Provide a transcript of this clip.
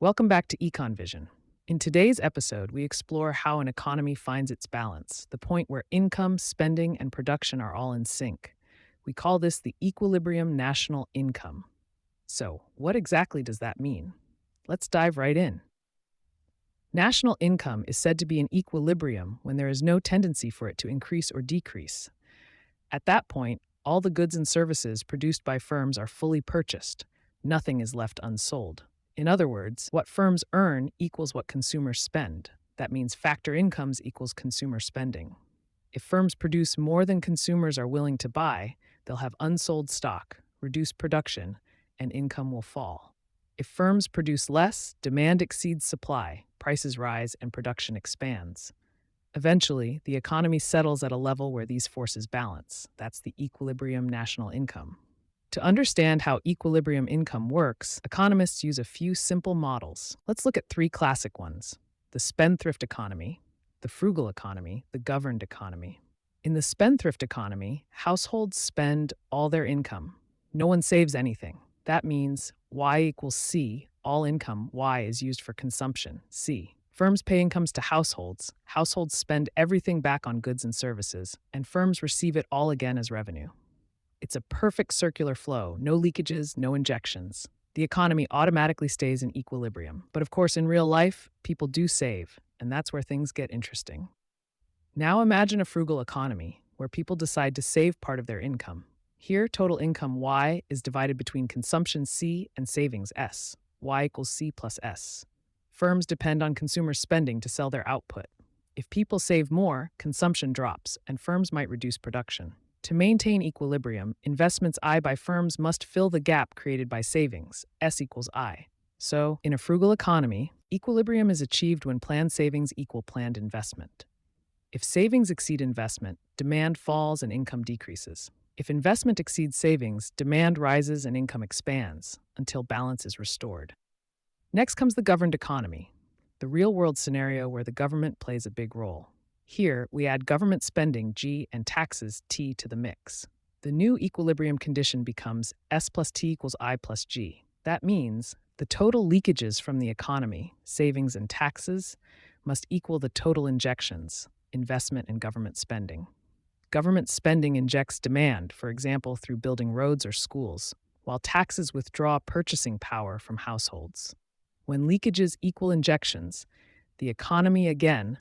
Welcome back to EconVision. In today's episode, we explore how an economy finds its balance, the point where income, spending, and production are all in sync. We call this the equilibrium national income. So, what exactly does that mean? Let's dive right in. National income is said to be in equilibrium when there is no tendency for it to increase or decrease. At that point, all the goods and services produced by firms are fully purchased. Nothing is left unsold. In other words, what firms earn equals what consumers spend. That means factor incomes equals consumer spending. If firms produce more than consumers are willing to buy, they'll have unsold stock, reduced production, and income will fall. If firms produce less, demand exceeds supply, prices rise, and production expands. Eventually, the economy settles at a level where these forces balance. That's the equilibrium national income. To understand how equilibrium income works, economists use a few simple models. Let's look at three classic ones: the spendthrift economy, the frugal economy, the governed economy. In the spendthrift economy, households spend all their income. No one saves anything. That means Y equals C. All income, Y, is used for consumption, C. Firms pay incomes to households. Households spend everything back on goods and services, and firms receive it all again as revenue. It's a perfect circular flow, no leakages, no injections. The economy automatically stays in equilibrium. But of course, in real life, people do save, and that's where things get interesting. Now imagine a frugal economy, where people decide to save part of their income. Here, total income Y is divided between consumption C and savings S. Y equals C plus S. Firms depend on consumer spending to sell their output. If people save more, consumption drops, and firms might reduce production. To maintain equilibrium, investments I by firms must fill the gap created by savings, S equals I. So, in a frugal economy, equilibrium is achieved when planned savings equal planned investment. If savings exceed investment, demand falls and income decreases. If investment exceeds savings, demand rises and income expands until balance is restored. Next comes the governed economy, the real-world scenario where the government plays a big role. Here, we add government spending, G, and taxes, T, to the mix. The new equilibrium condition becomes S plus T equals I plus G. That means the total leakages from the economy, savings and taxes, must equal the total injections, investment and government spending. Government spending injects demand, for example, through building roads or schools, while taxes withdraw purchasing power from households. When leakages equal injections, the economy again